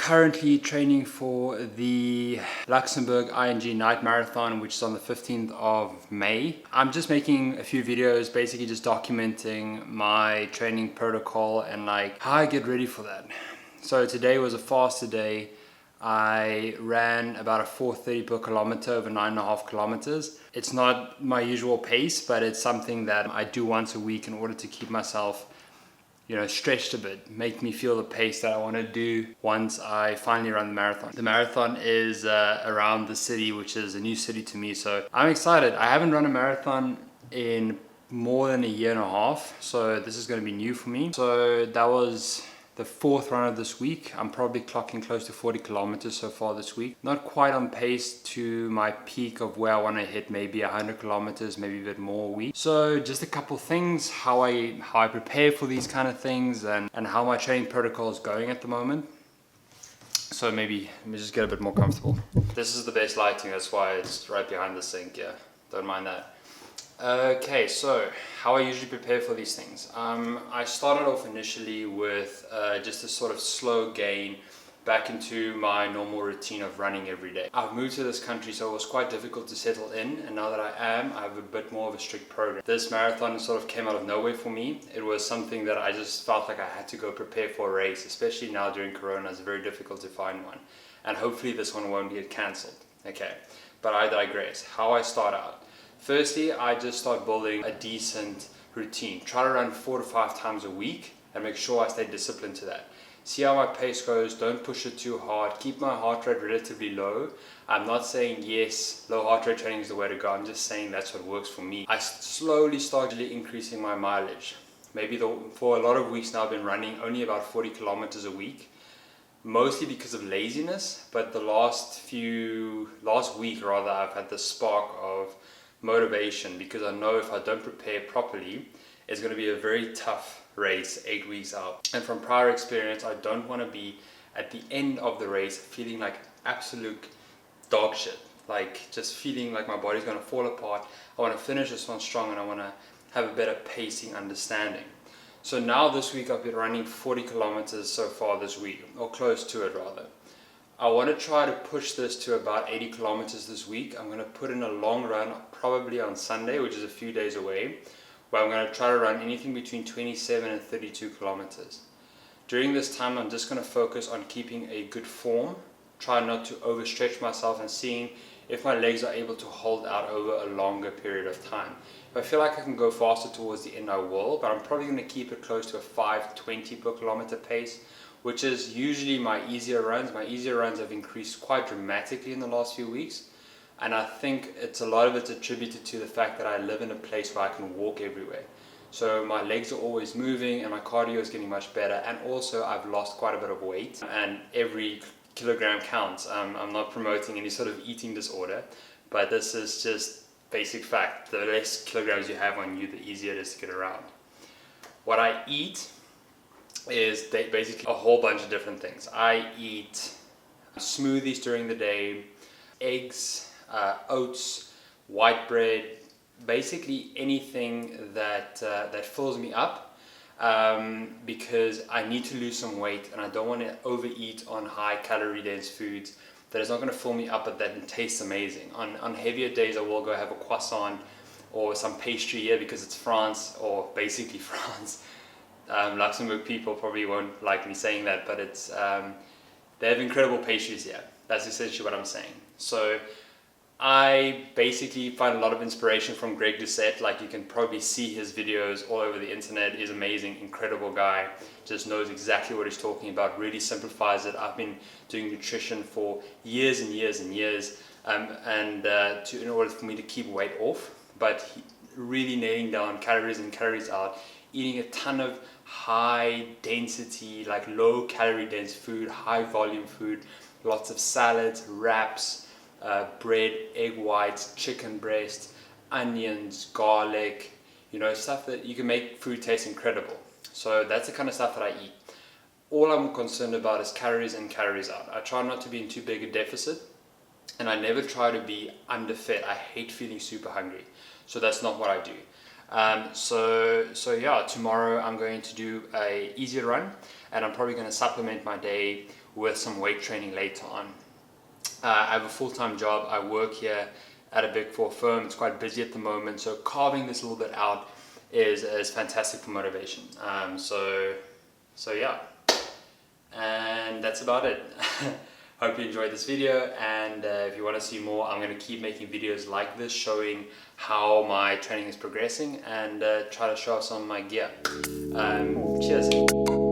currently training for the Luxembourg ING Night Marathon, which is on the 15th of May. I'm just making a few videos, basically just documenting my training protocol and like how I get ready for that. So today was a faster day. I ran about a 4:30 per kilometer over 9.5 kilometers. It's not my usual pace, but it's something that I do once a week in order to keep myself, stretched a bit, make me feel the pace that I want to do once I finally run the marathon. The marathon is around the city, which is a new city to me, so I'm excited. I haven't run a marathon in more than a year and a half, so this is going to be new for me. So that was the fourth run of this week. I'm probably clocking close to 40 kilometers so far this week. Not quite on pace to my peak of where I want to hit, maybe 100 kilometers, maybe a bit more a week. So just a couple things, how I prepare for these kind of things and how my training protocol is going at the moment. So maybe let me just get a bit more comfortable. This is the best lighting, that's why it's right behind the sink, yeah. Don't mind that. Okay, so how I usually prepare for these things. I started off initially with just a sort of slow gain back into my normal routine of running every day. I've moved to this country, so it was quite difficult to settle in, and now that I have a bit more of a strict program. This marathon sort of came out of nowhere for me. It was something that I just felt like I had to go prepare for a race, especially now during Corona. It's very difficult to find one, and hopefully this one won't get cancelled. Okay, but I digress. How I start out. Firstly, I just start building a decent routine. Try to run 4 to 5 times a week and make sure I stay disciplined to that. See how my pace goes, don't push it too hard, keep my heart rate relatively low. I'm not saying yes, low heart rate training is the way to go, I'm just saying that's what works for me. I slowly started increasing my mileage. Maybe for a lot of weeks now I've been running only about 40 kilometers a week. Mostly because of laziness, but the last week rather, I've had the spark of motivation, because I know if I don't prepare properly, it's going to be a very tough race 8 weeks out. And from prior experience, I don't want to be at the end of the race feeling like absolute dog shit, like just feeling like my body's going to fall apart. I want to finish this one strong, and I want to have a better pacing understanding. So now this week I've been running 40 kilometers so far this week, or close to it rather. I want to try to push this to about 80 kilometers this week. I'm going to put in a long run probably on Sunday, which is a few days away, where I'm going to try to run anything between 27 and 32 kilometers. During this time, I'm just going to focus on keeping a good form, try not to overstretch myself, and seeing if my legs are able to hold out over a longer period of time. If I feel like I can go faster towards the end, I will, but I'm probably going to keep it close to a 5:20 per kilometer pace, which is usually my easier runs. My easier runs have increased quite dramatically in the last few weeks, and I think a lot of it's attributed to the fact that I live in a place where I can walk everywhere. So my legs are always moving and my cardio is getting much better, and also I've lost quite a bit of weight, and every kilogram counts. I'm not promoting any sort of eating disorder, but this is just basic fact. The less kilograms you have on you, the easier it is to get around. What I eat is basically a whole bunch of different things. I eat smoothies during the day, eggs, oats, white bread, basically anything that fills me up, because I need to lose some weight and I don't want to overeat on high calorie dense foods that is not going to fill me up but that tastes amazing. On heavier days I will go have a croissant or some pastry here because it's France, or basically France. Luxembourg people probably won't like me saying that, but it's they have incredible pastries here. That's essentially what I'm saying. So I basically find a lot of inspiration from Greg Doucette. Like, you can probably see his videos all over the internet. He's amazing, incredible guy, just knows exactly what he's talking about, really simplifies it. I've been doing nutrition for years and years and years, in order for me to keep weight off, but really nailing down calories in, calories out, eating a ton of high density, like low calorie dense food, high volume food, lots of salads, wraps, bread, egg whites, chicken breast, onions, garlic, stuff that you can make food taste incredible. So that's the kind of stuff that I eat. All I'm concerned about is calories in, calories out. I try not to be in too big a deficit, and I never try to be underfed. I hate feeling super hungry, so that's not what I do. So yeah, tomorrow I'm going to do a easier run, and I'm probably going to supplement my day with some weight training later on. I have a full-time job. I work here at a big four firm. It's quite busy at the moment, so carving this a little bit out is fantastic for motivation. So yeah, and that's about it. Hope you enjoyed this video, and if you want to see more, I'm going to keep making videos like this showing how my training is progressing and try to show off some of my gear. Cheers.